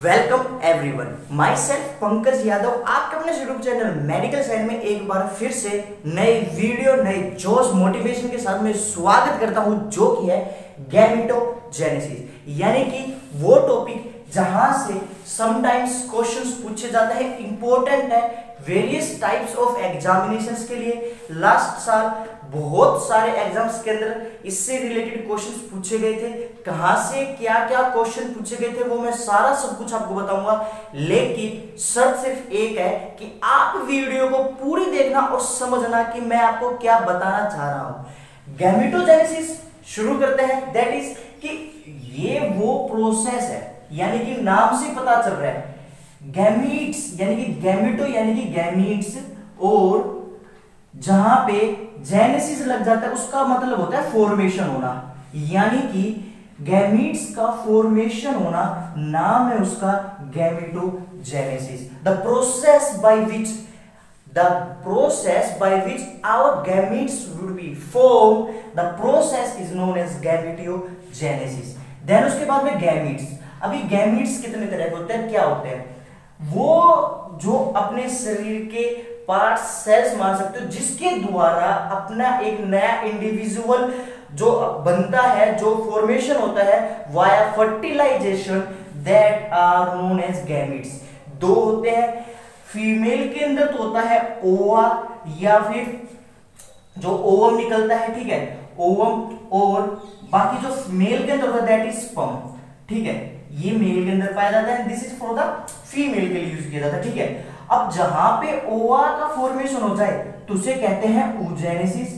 Welcome everyone, my self Pankaj Yadav आपके अपने YouTube channel medical science में एक बार फिर से नई वीडियो नई जोश मोटिवेशन के साथ मैं स्वागत करता हूं, जो कि है गैमेटोजेनेसिस, यानी कि वो टॉपिक जहां से समटाइम्स क्वेश्चंस पूछे जाते हैं, इंपॉर्टेंट है वेरियस टाइप्स ऑफ एग्जामिनेशंस के लिए। लास्ट साल बहुत सारे एग्जाम्स के अंदर इससे रिलेटेड क्वेश्चंस पूछे गए थे। कहां से क्या क्या क्वेश्चन पूछे गए थे वो मैं सारा सब कुछ आपको बताऊंगा, लेकिन शर्त सिर्फ एक है कि आप वीडियो को पूरी देखना और समझना कि मैं आपको क्या बताना चाह रहा हूं। गैमेटोजेनेसिस शुरू करते हैं। दैट इज कि ये वो प्रोसेस है, यानी कि नाम से पता चल रहा है, गैमीट्स यानी कि गैमेटो यानी कि गैमीट्स, और जहां पे जेनेसिस लग जाता है उसका मतलब होता है फॉर्मेशन होना, यानी कि गैमीट्स का फॉर्मेशन होना, नाम है उसका gametogenesis. The process by which our gametes would be formed, the process is known as gametogenesis. Then उसके बाद में गैमीट्स। अभी गैमीट्स कितने तरह के होते हैं, क्या होते हैं? वो जो अपने शरीर के पार्ट सेल्स मान सकते हो, जिसके द्वारा अपना एक नया इंडिविजुअल जो बनता है, जो फॉर्मेशन होता है via fertilisation, that are known as gametes. दो होते हैं, फीमेल के अंदर तो होता है ओवा या फिर जो ओवम निकलता है, ठीक है, ओवम, और बाकी जो मेल के अंदर होता है दैट इज स्पर्म, ठीक है, ये मेल के अंदर पाया जाता है। This is for the female के लिए यूज किया जाता है, ठीक है। अब जहां पे ओवा का फॉर्मेशन हो जाए तो उसे कहते हैं oogenesis,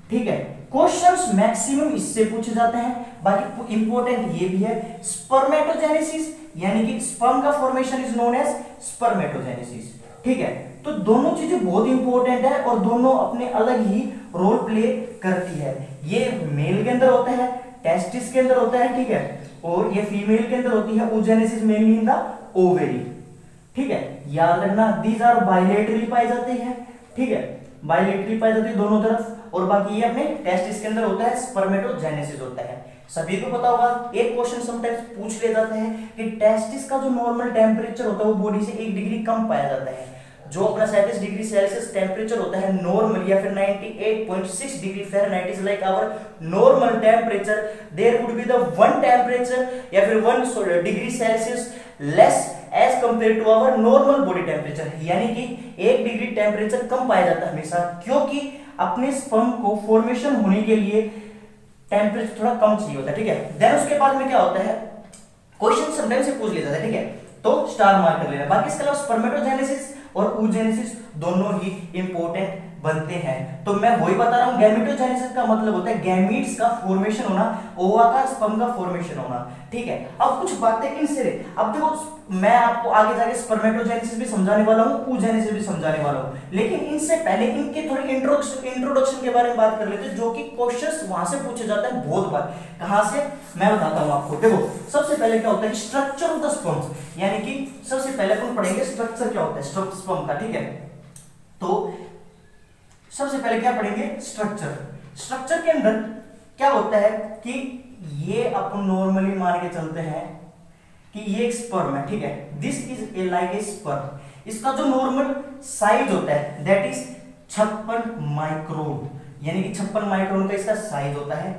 ठीक है। क्वेश्चंस मैक्सिमम इससे पूछे जाते हैं, बाकी इंपॉर्टेंट ये भी है स्पर्मेटोजेनेसिस, यानी कि स्पर्म का formation is known as spermatogenesis, ठीक है। तो दोनों चीजें बहुत इंपॉर्टेंट है और दोनों अपने अलग ही रोल प्ले करती है। ये मेल के अंदर होता है, टेस्टिस के अंदर होता है, ठीक है, और ये फीमेल के अंदर होती है oogenesis mainly in the ovary, ठीक है। याद रखना दीज आर बायलेटरली पाई जाती है, ठीक है, बायलेटरली पाई जाती है दोनों तरफ, और बाकी ये अपने टेस्टिस के अंदर होता है स्पर्मेटोजेनेसिस होता है। सभी को पता होगा, एक क्वेश्चन समटाइम्स पूछ ले जाते हैं कि टेस्टिस का जो नॉर्मल टेम्परेचर होता है वो बॉडी से 1 डिग्री कम पाया जाता है। जो अपना 37 डिग्री सेल्सियस टेम्परेचर होता है नॉर्मल, या फिर 98.6 degree Fahrenheit is like our normal temperature. There would be the one temperature या फिर 1 degree Celsius less as compare to our normal body temperature, यानी कि 1 डिग्री टेम्परेचर कम पाया जाता है हमेशा, क्योंकि अपने स्पर्म को फॉर्मेशन होने के लिए टेम्परेचर थोड़ा कम चाहिए होता है, ठीक है। देन उसके बाद में क्या होता है, क्वेश्चन समटाइम्स से पूछ लेता है, ठीक है, तो स्टार मार्क कर लेना। बाकी इसके अलावा स्पर्मेटोजेनेसिस और oogenesis दोनों ही इंपॉर्टेंट बनते हैं। तो मैं वही बता रहा हूं, गैमेटोजेनेसिस का मतलब होता है गैमीट्स का फॉर्मेशन होना, ओवा का स्पर्म का फॉर्मेशन होना, ठीक है। अब कुछ बातें इनसे, अब देखो मैं आपको आगे जाके स्पर्मेटोजेनेसिस भी समझाने वाला हूं, oogenesis भी समझाने वाला हूं, लेकिन इनसे पहले इनके थोड़ी इंट्रोडक्शन के बारे में बात कर लेते हैं, जो कि क्वेश्चंस वहां से पूछे जाते हैं बहुत बार। कहां से, मैं बताता हूं आपको। देखो सबसे पहले क्या होता है, स्ट्रक्चर ऑफ द स्पर्म, यानी कि सबसे पहले अपन पढ़ेंगे स्ट्रक्चर क्या होता है स्पर्म का, ठीक है। तो सबसे पहले क्या पढ़ेंगे, स्ट्रक्चर के अंदर क्या होता है कि ये अपन नॉर्मली मान के चलते हैं कि ये एक स्पर्म है, ठीक है, this is a like a sperm. इसका जो नॉर्मल साइज होता है दैट इज 56 माइक्रोन, यानी कि 56 माइक्रोन का इसका साइज होता है।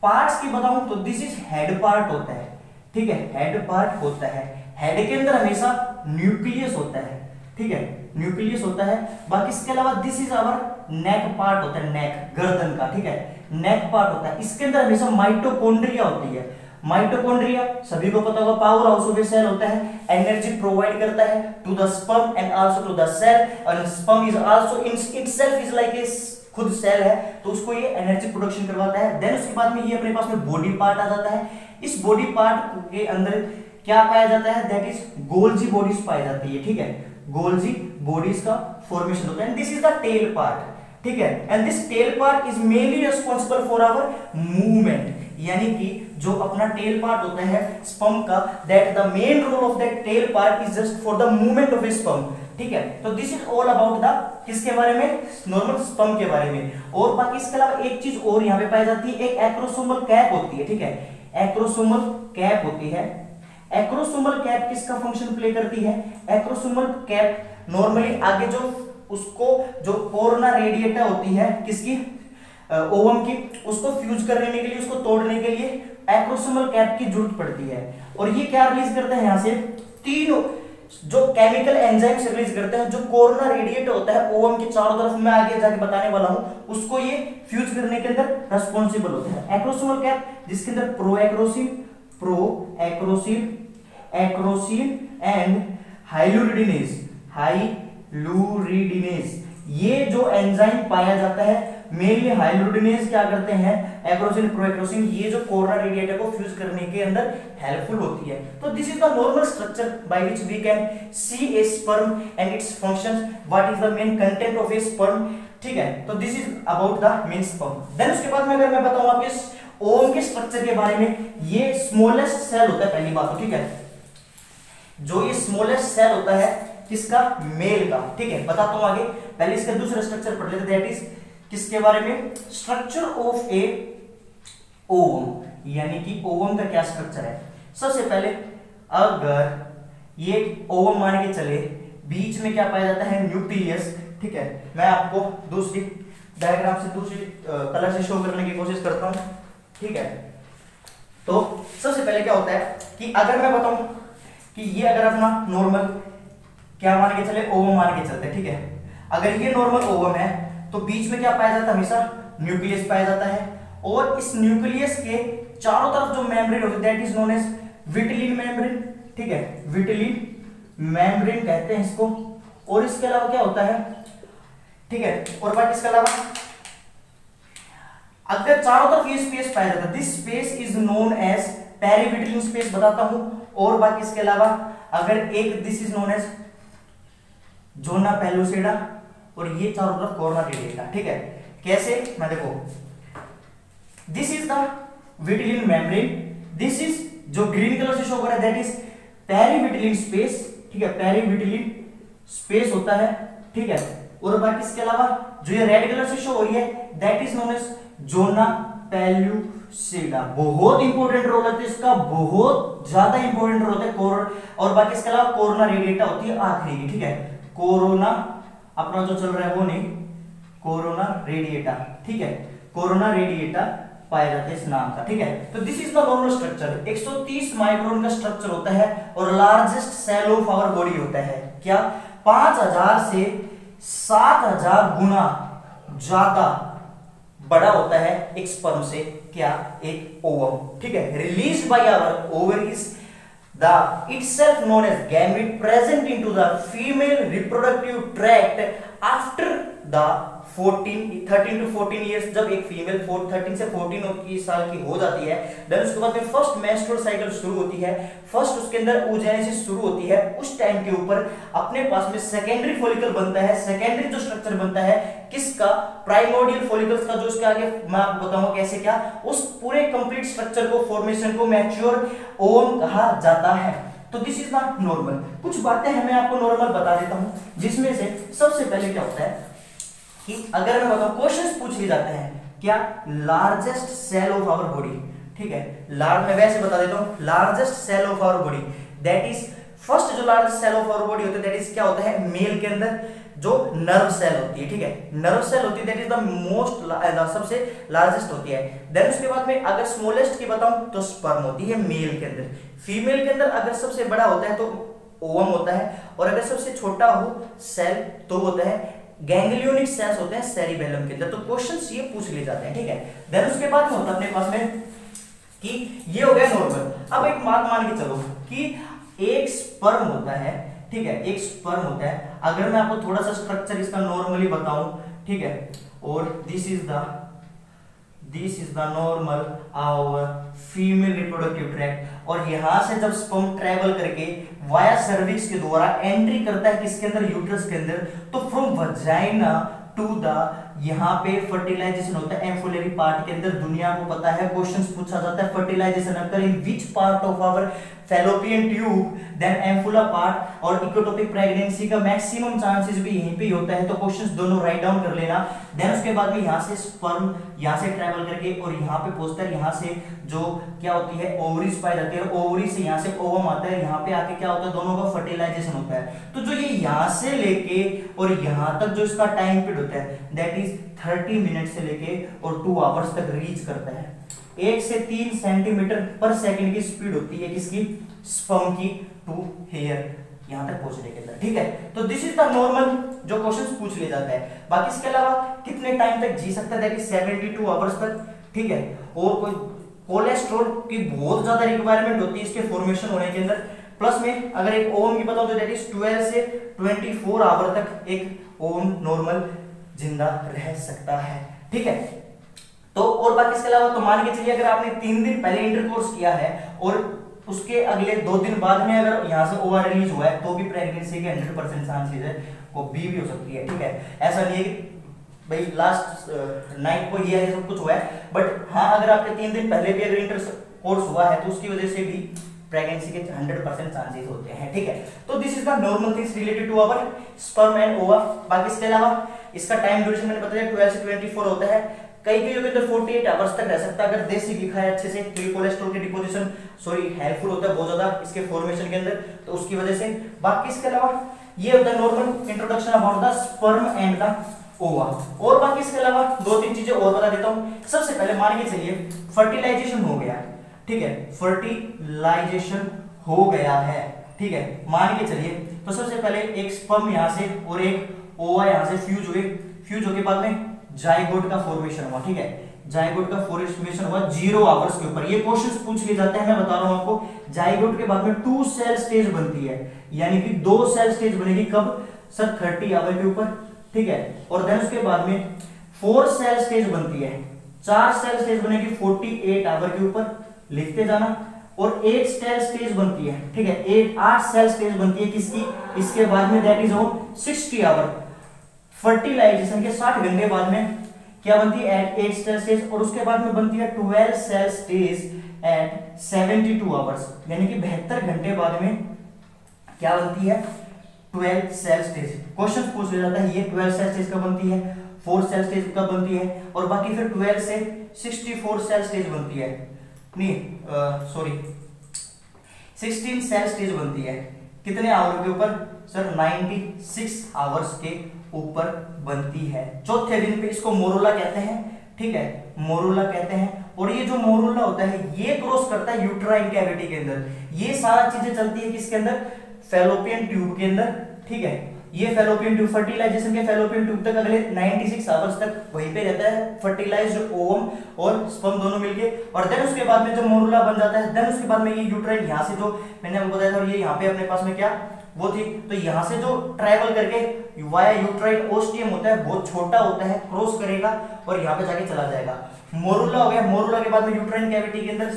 पार्ट्स की बताऊं तो दिस इज हेड पार्ट होता है, ठीक है, हेड पार्ट होता है। हेड के अंदर हमेशा न्यूक्लियस होता है, ठीक है, न्यूक्लियस होता है। बाकी इसके अलावा this is our neck part होता है, नेक गर्दन का, ठीक है, नेक पार्ट होता है। इसके अंदर हमेशा माइटोकॉन्ड्रिया होती है। माइटोकॉन्ड्रिया सभी को पता होगा power house of a cell होता है, एनर्जी प्रोवाइड करता है to the sperm and also to the cell, और sperm is also in itself is like a खुद सेल है, तो उसको ये एनर्जी प्रोडक्शन करवाता है। देन उसके बाद में ये अपने पास में बॉडी पार्ट आ जाता है। इस बॉडी पार्ट के अंदर क्या पाया जाता है, दैट इज गोल्जी बॉडीज पाई जाती है, ठीक है, गोल्जी बॉडीज का फॉर्मेशन होता है। This is the tail part, ठीक है, and this tail part is mainly responsible for our movement, यानी कि जो अपना टेल पार्ट होता है स्पर्म का, that the main role of that tail part is just for the movement of a sperm, ठीक है। तो this is all about the किसके बारे में, नॉर्मल स्पर्म के बारे में। और बाकी इसके अलावा एक चीज और यहाँ पे पाई जाती है, एक एक्रोसोमल कैप होती है, ठीक है, एक्रोसोमल कैप होती है। एक्रोसोमल कैप किसका फंक्शन प्ले करती है? एक्रोसोमल कैप नॉर्मली आगे जो उसको जो कोरोना रेडिएटा होती है किसकी, ओवम की, उसको फ्यूज करने के लिए, उसको तोड़ने के लिए एक्रोसोमल कैप की जरूरत पड़ती है। और ये क्या रिलीज करते हैं? यहां से तीन जो केमिकल एंजाइम्स रिलीज करते हैं, जो कोरोना रेडिएट होता है ओवम के चारों तरफ, मैं आगे जाके बताने वाला हूं, उसको ये फ्यूज करने के अंदर रेस्पॉन्सिबल होते हैं। एक्रोसोमल कैप जिसके अंदर प्रोएक्रोसिन एंड हाइलुरिडिनेज ये जो एंजाइम पाया जाता है, मेनली हाइलुरिडिनेज क्या करते हैं, एक्रोसिन प्रोएक्रोसिन, ये जो कोरोना रेडिएटर को फ्यूज करने के अंदर हेल्पफुल होती है। तो this is the normal structure by which we can see a sperm and its functions, what is the main content of a sperm, ठीक है। तो this is about the main sperm. Then उसके बाद में अगर मैं बताऊं आपके ओवम के स्ट्रक्चर के बारे में, ये स्मॉलेस्ट सेल होता है, पहली बात तो, ठीक है, जो ये स्मॉलेस्ट सेल होता है किसका, मेल का, ठीक है, बताता हूं आगे। पहले इसका दूसरा स्ट्रक्चर पढ़ लेते हैं, दैट इज किसके बारे में, स्ट्रक्चर ऑफ ए ओवम, यानी कि ओवम का क्या स्ट्रक्चर है। सबसे पहले अगर ये ओवम मान के चले, बीच में क्या पाया जाता है, न्यूक्लियस, ठीक है। मैं आपको दूसरी डायग्राम से, दूसरी कलर से शो करने की कोशिश करता हूं, ठीक है। तो सबसे पहले क्या होता है कि अगर मैं बताऊं कि ये अगर अपना नॉर्मल क्या मान के चले, ओवम मान के चलते हैं, ठीक है। अगर ये नॉर्मल ओवम है तो बीच में क्या पाया जाता है, हमेशा न्यूक्लियस पाया जाता है, और इस न्यूक्लियस के चारों तरफ जो मेम्ब्रेन होती है that is known as vitelline membrane, ठीक है, विटिलिन मेम्ब्रेन कहते हैं इसको। और इसके अलावा क्या होता है, ठीक है, और बाकी इसके अलावा अगर चारों तरफ ये स्पेस पाया जाता है, this space is known as perivitelline space, बताता हूं। और बाकी इसके अलावा अगर एक, this is known as zona pellucida, और ये चारों तरफ कोरोना रेडिएटा, ठीक है। कैसे, मैं देखो, this is the vitelline membrane, this is जो ग्रीन कलर से शो कर रहा है दैट इज पेरिविटिलिन स्पेस, ठीक है, पेरिविटिलिन स्पेस होता है, ठीक है। और बाकी इसके अलावा जो ये रेड कलर से शो हो रही है that is known as zona pellucida. बहुत इंपॉर्टेंट रोल है इसका, बहुत ज्यादा इंपॉर्टेंट रोल है। और बाकी इसके अलावा कोरोना रेडिएटा होती है आखिरी की, ठीक है। कोरोना अपना जो चल रहा है वो नहीं, कोरोना रेडिएटा, ठीक है, कोरोना रेडिएटा पाया जाता है इस नाम का, ठीक है। तो this is the normal structure. 130 micron का स्ट्रक्चर होता है और largest cell of our body होता है क्या, 5000 से 7000 गुना ज्यादा बड़ा होता है एक स्पर्म से, क्या, एक ओवम, ठीक है। Release by our ovaries the itself known as gamete present into the female reproductive tract after the 13 to 14 years, जब एक फीमेल 13 से 14 साल की हो जाती है, देन उसके बाद में फर्स्ट मेंस्ट्रुअल साइकिल शुरू होती है, फर्स्ट उसके अंदर oogenesis शुरू होती है। उस टाइम के ऊपर अपने पास में सेकेंडरी फॉलिकल बनता है। सेकेंडरी जो स्ट्रक्चर बनता है किसका, प्राइमोर्डियल फॉलिकल्स का, जो उसके आगे मैं आपको बताऊंगा कैसे क्या, उस पूरे कंप्लीट स्ट्रक्चर को, फॉर्मेशन को मैच्योर ओवम कहा जाता है। तो दिस इज नॉट नॉर्मल। कुछ बातें हैं मैं आपको नॉर्मल बता देता हूं, जिसमें से सबसे पहले क्या होता है कि अगर मैं बताऊं, क्वेश्चंस पूछ लिए जाते हैं क्या, largest cell of our body, ठीक है, मैं वैसे बता देता हूं, largest cell of our body that is, first जो largest cell of our body होता है दैट इज क्या होता है, मेल के अंदर जो नर्व सेल होती है, ठीक है, नर्व सेल होती है दैट इज द मोस्ट, सबसे लार्जेस्ट होती है। देन उसके बाद में अगर स्मॉलेस्ट की बताऊं तो स्पर्म होती है मेल के अंदर। फीमेल के अंदर अगर सबसे बड़ा होता है तो ओवम होता है, और अगर सबसे छोटा हो सेल तो होता है गैंग्लियोनिक सेल्स होते हैं सेरिबेलम के अंदर। तो क्वेश्चंस ये पूछ लिए जाते हैं, ठीक है। देन उसके बाद में होता है अपने पास में कि ये हो गया नॉर्मल। अब एक बात मान के चलो कि एक स्पर्म होता है, ठीक है, एक स्पर्म होता है। अगर मैं आपको थोड़ा सा स्ट्रक्चर इसका नॉर्मली बताऊं, ठीक है, और this is the normal our female reproductive tract, और यहां से जब स्पर्म ट्रेवल करके वाया सर्विक्स के द्वारा एंट्री करता है किसके अंदर, यूट्रस के अंदर, तो फ्रॉम वजाइना टू द यहाँ पे फर्टिलाइजेशन होता है एम्फुलरी पार्ट के अंदर। दुनिया को पता है, क्वेश्चंस पूछा जाता है fertilisation occur in which part of our fallopian tube, then ampulla part. और इक्टोपिक प्रेगनेंसी का मैक्सिमम चांसेस भी यहीं पे होता है, तो क्वेश्चंस दोनों राइट डाउन कर लेना। देन उसके बाद में यहाँ से स्पर्म यहाँ से ट्रेवल करके और यहाँ पे पहुंचता है, यहाँ से जो क्या होती है ओवरीज पाई जाती है, ओवरी से यहाँ से ओवम आता है, यहाँ पे आके क्या होता है दोनों का फर्टिलाइजेशन होता है। तो जो ये यहाँ से लेके और यहाँ तक जो इसका टाइम पीरियड होता है दैट इज 30 मिनट से लेके और 2 आवर्स तक रीच करता है। 1 से 3 सेंटीमीटर पर सेकंड की स्पीड होती है किसकी, स्पर्म की टू हेयर यहां तक पहुंचने के अंदर, ठीक है। तो दिस इज द नॉर्मल जो क्वेश्चंस पूछ लिया जाता है। बाकी इसके अलावा कितने टाइम तक जी सकता है, दैट इज 72 आवर्स तक, ठीक है। और कोई कोलेस्ट्रॉल की बहुत ज्यादा रिक्वायरमेंट होती है इसके फॉर्मेशन होने के अंदर। प्लस में अगर एक ओवम की बताऊं तो दैट इज 12 से 24 आवर तक एक ओवम नॉर्मल जिंदा रह सकता है, ठीक है। तो और बाकी इसके अलावा तो मान के चलिए अगर आपने 3 दिन पहले इंटरकोर्स किया है और उसके अगले 2 दिन बाद में अगर यहाँ से ओवा रिलीज हुआ है तो भी प्रेगनेंसी के 100% चांसेस है वो बी भी हो सकती है, ठीक है। ऐसा नहीं है कि भाई लास्ट नाइट को ये सब कुछ हुआ है, बट हाँ अगर आपके 3 दिन पहले भी अगर इंटरकोर्स हुआ है तो उसकी वजह से भी प्रेगनेंसी के 100% चांसेस होते हैं, ठीक है। तो this is the normal things related to our sperm and ova. बाकी इसके अलावा इसका टाइम ड्यूरेशन मैंने बताया 12 से 24 होता है। कई कई के अंदर 48 आवर्स तक रह सकता है अगर देसी लिखा है अच्छे से। कोलेस्ट्रॉल के डिपोजिशन हेल्पफुल होता है बहुत ज्यादा इसके फॉर्मेशन के अंदर, तो उसकी वजह से। बाकी इसके अलावा ये होता है normal introduction about the sperm and the ओवा। और बाकी इसके अलावा 2-3 चीजें और बता देता हूं। सबसे पहले मान के चलिए फर्टिलाइजेशन हो गया, ठीक है, फर्टिलाइजेशन हो गया है, ठीक है, मान के चलिए। तो सबसे पहले एक स्पर्म यहां से और एक ओवा यहां से फ्यूज हुए, फ्यूज होने के बाद में जाइगोट का फॉर्मेशन हुआ, ठीक है। जाइगोट का फॉर्मेशन हुआ 0 आवर्स के ऊपर। ये क्वेश्चंस पूछ लिए जाते हैं, मैं बता रहा हूं आपको। जाइगोट के बाद में 2 सेल स्टेज बनती है, यानी कि 2 सेल स्टेज बनेगी कब सर, 30 आवर के ऊपर, ठीक है। और देन उसके बाद में 4 सेल स्टेज बनती है, 4 सेल स्टेज बनेगी 48 आवर के ऊपर, लिखते जाना। और 8 सेल स्टेज बनती है, ठीक है, 8 सेल स्टेज बनती है किसकी, इसके बाद में that is on 60 hour. Fertilisation के 60 घंटे बाद में क्या बनती है एट 8 सेल स्टेज, और उसके बाद में बनती है 12 सेल स्टेज एट 72 आवर्स, यानी कि 72 घंटे बाद में क्या बनती है 12 सेल स्टेज। क्वेश्चन पूछ लिया जाता है ये 12 सेल स्टेज कब बनती है, 4 सेल स्टेज कब बनती है, और बाकी फिर 12 से 64 सेल स्टेज बनती है, नहीं सॉरी 16 सेल स्टेज बनती है। कितने आवर के ऊपर सर, 96 आवर्स के ऊपर बनती है। चौथे दिन पे इसको मोरुला कहते हैं, ठीक है, मोरुला कहते हैं। और ये जो मोरुला होता है ये क्रॉस करता है यूट्राइन कैविटी के अंदर। ये सारा चीजें चलती है किसके अंदर, फैलोपियन ट्यूब के अंदर, ठीक है। ये फैलोपियन ट्यूब फर्टिलाइजेशन के फैलोपियन ट्यूब तक अगले 96 आवर्स तक वहीं पे रहता है, फर्टिलाइज्ड ओवम और स्पर्म दोनों मिलके। और देन उसके बाद में जब मोरुला बन जाता है, देन उसके बाद में ये यूट्राइन यहाँ से जो मैंने आपको बताया था, ये यहाँ पे अपने पास में क्या वो थी, तो यहाँ से जो ट्रैवल करके वाया यूट्राइन ओस्टियम होता है बहुत छोटा होता है, क्रॉस करेगा और यहाँ पे जाके चला जाएगा। मोरुला हो गया, मोरुला के बाद में यूट्राइन कैविटी के अंदर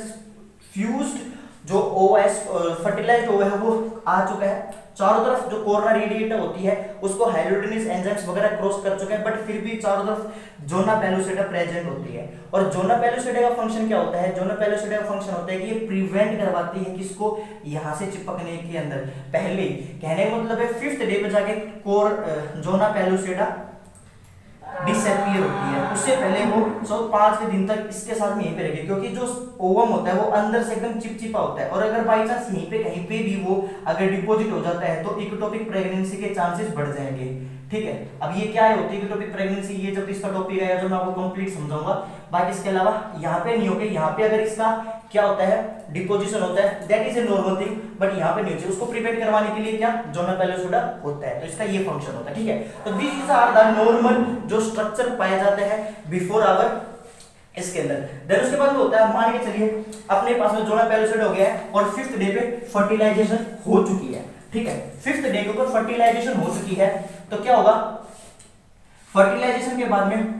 फ्यूज्ड जो ओएस फर्टिलाइज्ड ओवा है वो आ चुका है। चारों तरफ जो कोरोना रेडिएटर होती है उसको हाइड्रोडेनिस एंजाइम्स वगैरह क्रॉस कर चुके हैं, बट फिर भी चारों तरफ जोना पेलुसिडा प्रेजेंट होती है। और जोना पेलुसिडा का फंक्शन क्या होता है, जोना पेलुसिडा का फंक्शन होता है कि ये प्रिवेंट करवाती है किसको, यहाँ से चिपकने के अंदर। पहले कहने का मतलब है 5th डे पे जाके जोना पेलुसिडा डिसअपीयर होती है, उससे पहले वो 5वें दिन तक इसके साथ में यहीं पे रहेगी, क्योंकि जो ओवम होता है वो अंदर से एकदम चिपचिपा होता है। और अगर बाई चांस यहीं पे कहीं पे भी वो अगर डिपॉजिट हो जाता है तो इक्टोपिक प्रेगनेंसी के चांसेस बढ़ जाएंगे, ठीक है। अब ये क्या है होती है इक्टोपिक प्रेगनेंसी, ये जब इसका टॉपिक आएगा जो मैं आपको कंप्लीट समझाऊंगा। बाकी इसके अलावा यहाँ पे नहीं होगा, यहाँ पे अगर इसका क्या होता है डिपोजिशन होता है that is a normal thing, but यहाँ पे नहीं होती। उसको प्रिवेंट करवाने के लिए क्या जोना पेलुसिडा होता है, तो इसका ये फंक्शन होता है, ठीक है। तो दिस आर द नॉर्मल जो स्ट्रक्चर पाए जाते हैं बिफोर आवर इसके अंदर। देन उसके बाद होता है, मान के चलिए अपने पास में जोना पेलुसिडा हो गया है और 5th डे पे फर्टिलाइजेशन हो चुकी है, ठीक है। 5th डे के ऊपर फर्टिलाइजेशन हो चुकी है तो क्या होगा, फर्टिलाइजेशन के बाद में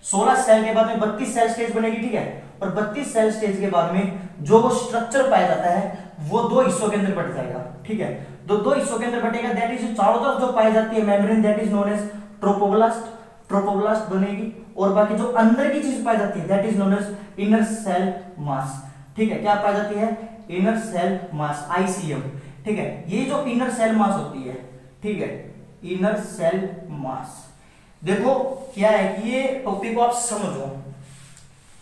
16 सेल के बाद में 32 सेल स्टेज बनेगी, ठीक है। और 32 सेल स्टेज के बाद में जो वो स्ट्रक्चर पाया जाता है वो 2 हिस्सों के अंदर बट जाएगा, ठीक है। तो 2 हिस्सों के अंदर बटेगा, दैट इज चारों तरफ जो पाई जाती है membrane, that is known as trophoblast, trophoblast बनेगी, और बाकी जो अंदर की चीज पाई जाती है that is known as inner cell mass. ठीक है, क्या पाई जाती है? Inner cell mass, ICM। ठीक है, ये जो इनर सेल मास होती है, ठीक है, इनर सेल मास, देखो क्या है कि ये टॉपिक को आप समझो,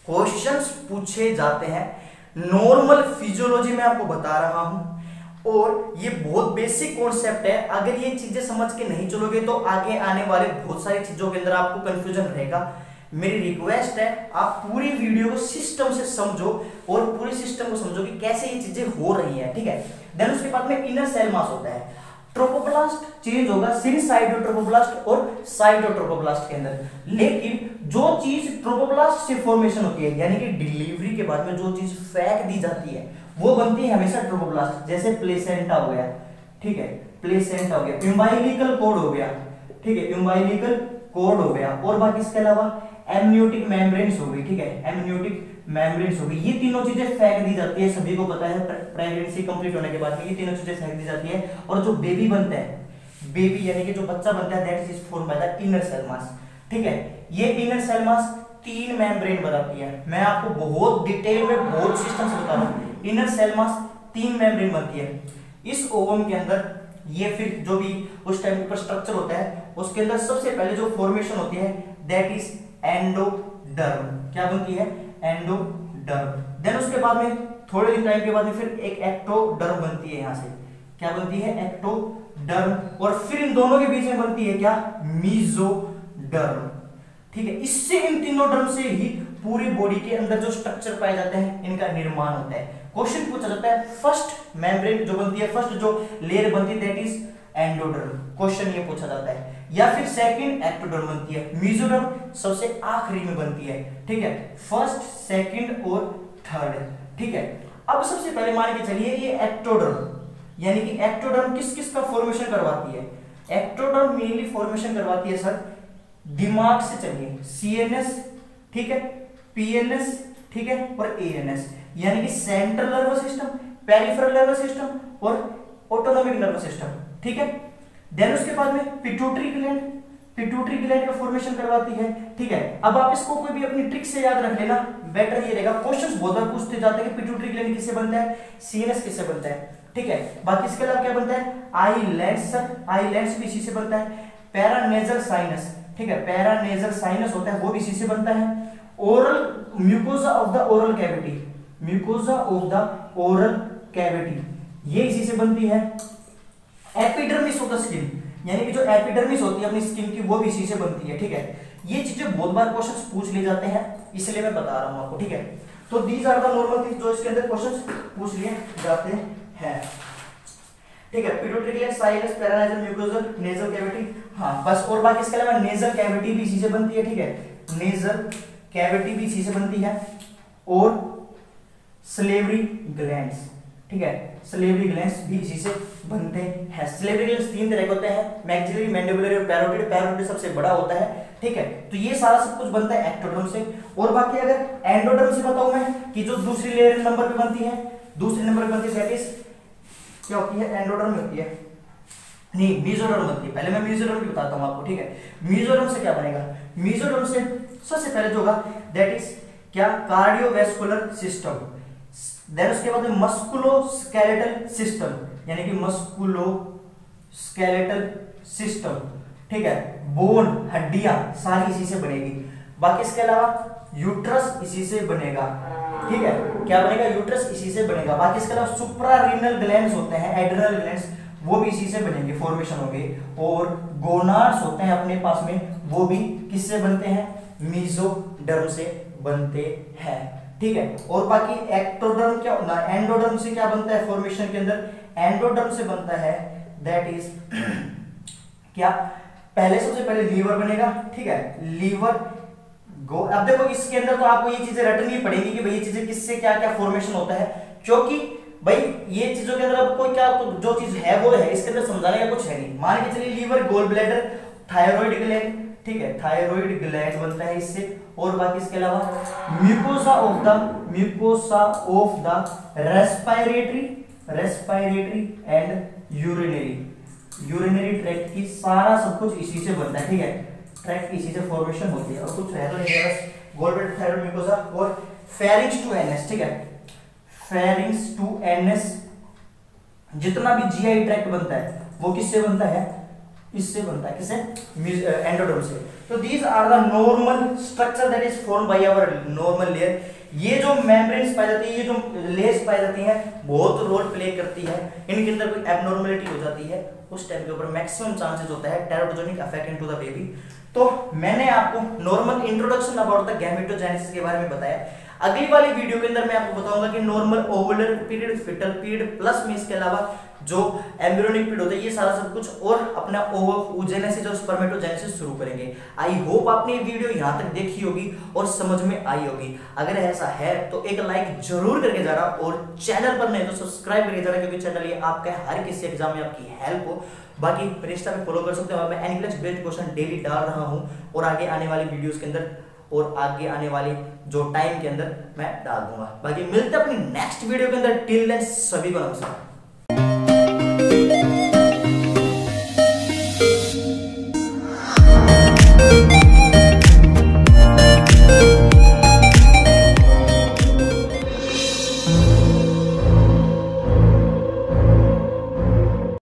क्वेश्चंस पूछे जाते हैं, नॉर्मल फिजियोलॉजी में आपको बता रहा हूं, और ये बहुत बेसिक कॉन्सेप्ट है। अगर ये चीजें समझ के नहीं चलोगे तो आगे आने वाले बहुत सारी चीजों के अंदर आपको कंफ्यूजन रहेगा। मेरी रिक्वेस्ट है आप पूरी वीडियो को सिस्टम से समझो, और पूरे सिस्टम को समझो कि कैसे ये चीजें हो रही है। ठीक है, देन उसके बाद में इनर सेल मास होता है, ट्रोपोब्लास्ट चेंज होगा सिनसाइटोट्रोपोब्लास्ट और साइटोट्रोपोब्लास्ट के अंदर, लेकिन जो चीज ट्रोपोब्लास्ट से फॉर्मेशन होती है, यानी कि डिलीवरी के बाद में जो चीज फेंक दी जाती है, वो बनती है हमेशा ट्रोपोब्लास्ट। जैसे प्लेसेंटा हो गया, ठीक है, प्लेसेंटा हो गया, अम्बाइलिकल कॉर्ड हो गया, ठीक है, अम्बाइलिकल कॉर्ड हो गया, और बाकी इसके अलावा एमनियोटिक मेम्ब्रेन्स हो गई। ठीक है, एमनियोटिक मेम्ब्रेन्स हो गई, ये तीनों चीजें फेंक दी जाती है, सभी को पता है। प्रेगनेंसी कंप्लीट होने के बाद में ये तीनों चीजें फेंक दी जाती है, और जो बेबी बनता है, बेबी यानी कि जो बच्चा बनता है, that is form by the inner cell mass. ठीक है, ये इनर सेल मास 3 मेम्ब्रेन बनाती है। मैं आपको बहुत डिटेल में बहुत सिस्टम से बता रहा हूं, इनर सेल मास 3 मेम्ब्रेन बनती है। इस ओवम के अंदर ये फिर जो भी उस टाइम पर स्ट्रक्चर होता है, उसके अंदर सबसे पहले जो फॉर्मेशन होती है दैट इज एंडोडर्म। क्या बनती है? एंडोडर्म। देन उसके बाद में थोड़े दिन टाइम के बाद में फिर एक एक्टोडर्म बनती है। यहां से क्या बनती है? एक्टोडर्म, और फिर इन दोनों के बीच में बनती है क्या? मीजोडर्म। ठीक है, इससे इन तीनों डर्म से ही पूरी बॉडी के अंदर जो स्ट्रक्चर पाए जाते हैं, इनका निर्माण होता है। क्वेश्चन पूछा जाता है फर्स्ट मेम्ब्रेन जो बनती है, फर्स्ट जो लेयर बनती है दैट इज एंडोडर्म, क्वेश्चन ये पूछा जाता है। या फिर सेकंड एक्टोडर्म बनती है, मीजोडर्म सबसे आखिरी में बनती है। ठीक है, फर्स्ट, सेकंड और थर्ड। ठीक है, अब सबसे पहले मान के चलिए ये एक्टोडर्म, यानी कि एक्टोडर्म किस किस का फॉर्मेशन करवाती है? एक्टोडर्म मेनली फॉर्मेशन करवाती है सर दिमाग से, चलिए CNS, ठीक है, PNS, ठीक है, और ANS, यानी कि central nervous system, peripheral nervous system और ऑटोनॉमिक नर्वस सिस्टम। ठीक है, देन उसके बाद में पिट्यूटरी ग्लैंड का फॉर्मेशन करवाती है। ठीक है, अब आप इसको कोई भी अपनी ट्रिक से याद रख लेना, बेटर ये रहेगा। क्वेश्चंस बहुत बार पूछते जाते हैं कि पिट्यूटरी ग्लैंड किससे बनता है, CNS किससे बनता है। ठीक है, बाकी इसके अलावा क्या बनता है? आईलैंड्स, आईलैंड्स भी इसी से बनता है। पैरानेजल साइनस, ठीक है, पैरानेजल साइनस होता है वो भी इसी से बनता है। Oral mucosa of the oral cavity, mucosa of the oral cavity ये इसी से बनती है। एपिडर्मिस ऑफ द स्किन, यानी कि जो एपिडर्मिस होती है अपनी स्किन की, वो भी इसी से बनती है। ठीक है, ये चीजें बहुत बार क्वेश्चंस पूछ लिए जाते हैं, इसलिए मैं बता रहा हूं आपको। ठीक है, तो these are the normal things जो इसके अंदर क्वेश्चंस पूछ लिए जाते हैं। ठीक है, pituitary gland, sinus, paranasal, mucosal, nasal cavity, हाँ बस। और बाकी इसके अलावा नेजल कैविटी भी इसी से बनती है। ठीक है, नेजल कैविटी भी इसी से बनती है, और सलेवरी ग्लैंड्स, ठीक है, सलेवरी ग्लैंड्स भी इसी से बनते हैं। सलेवरी ग्लैंड्स 3 तरह के होते हैं, मैक्सिलरी, मैंडिबुलरी और पैरोटिड। पैरोटिड सबसे बड़ा होता है। ठीक है, तो ये सारा सब कुछ बनता है एक्टोडर्म से। और बाकी अगर एंडोडर्म से बताऊं मैं कि जो दूसरी लेयर नंबर पे बनती है, दूसरे नंबर पे बनती है दैट इज क्या होती है? एंडोडर्म होती है, नहीं मीजोडर्म बनती है। पहले मैं मीजोडर्म की बताता हूं आपको। ठीक है, मीजोडर्म से क्या बनेगा? मीजोडर्म से सबसे पहले जो होगा दैट इज क्या? Cardiovascular system. देन उसके बाद में मस्कुलोस्केलेटल सिस्टम, यानी कि मस्कुलोस्केलेटल सिस्टम। ठीक है, बोन, हड्डियां सारी इसी से बनेगी। बाकी इसके अलावा यूट्रस इसी से बनेगा। ठीक है, क्या बनेगा? यूट्रस इसी से बनेगा। बाकी इसके अलावा सुप्रारीनल ग्लैंड्स होते हैं, एड्रिनल ग्लैंड्स, वो भी इसी से बनेंगे, फॉर्मेशन होंगे। और गोनाड्स होते हैं अपने पास में, वो भी किससे बनते हैं? मीजोडर्म से बनते हैं। ठीक है, और बाकी एक्टोडर्म क्या होना? एंडोडर्म से क्या बनता है फॉर्मेशन के अंदर? एंडोडर्म से बनता है दैट इज क्या? पहले सबसे पहले लीवर बनेगा। ठीक है, लीवर गो। अब देखो इसके अंदर तो आपको ये चीजें रटनी पड़ेगी कि भाई ये चीजें किससे क्या क्या फॉर्मेशन होता है, क्योंकि भाई ये चीजों के अंदर आपको क्या जो चीज है वो है, इसके अंदर समझाने का कुछ है नहीं। मान के चलिए liver, gall bladder, thyroid gland, ठीक है, थायराइड ग्लैंड बनता है इससे। और बाकी इसके अलावा mucosa of the respiratory and urinary tract की सारा सब कुछ इसी से बनता है। ठीक है, ट्रैक्ट इसी से फॉर्मेशन होती है और कुछ है तो नहीं, बस गॉलब्लैडर थायराइड म्यूकोसा और फेरिंग्स टू एनएस, ठीक है, फेरिंग्स टू एनएस। जितना भी जीआई ट्रैक्ट बनता है वो किससे बनता है, इससे बनता है, किससे, एंडोडर्म से। तो these are the normal structure that is form by our normal layer. ये जो मेम्ब्रेन्स पाई जाती है, ये जो लेयर्स पाई जाती हैं, बहुत रोल प्ले करती है। इनके अंदर कोई एबनॉर्मलिटी हो जाती है, उस टाइम के ऊपर मैक्सिमम चांसेस होता है teratogenic affect into the baby. तो मैंने आपको normal introduction about the gametogenesis के बारे में बताया। अगली वाली वीडियो के अंदर मैं आपको बताऊंगा कि normal ovular period, fetal period, plus में इसके अलावा जो एम्ब्रियोनिक पीरियड होता है, ये सारा सब कुछ और अपना ओवोजेनेसिस और स्पर्मेटोजेनेसिस शुरू करेंगे। आई होप आपने ये वीडियो यहाँ तक देखी होगी और समझ में आई होगी। अगर ऐसा है तो एक लाइक जरूर करके जाना और चैनल पर नहीं तो सब्सक्राइब करके जाना, क्योंकि चैनल ये आपका हर किसी एग्जाम में आपकी हेल्प हो। बाकी इंस्टा पे फॉलो कर सकते हो, मैं एनक्लेक्स बेस्ड क्वेश्चन डेली डाल रहा हूँ और आगे आने वाली वीडियोस के अंदर और आगे आने वाली जो टाइम के अंदर मैं डाल दूंगा। बाकी मिलते हैं अपनी नेक्स्ट वीडियो के अंदर। टिल देन सभी को नमस्कार।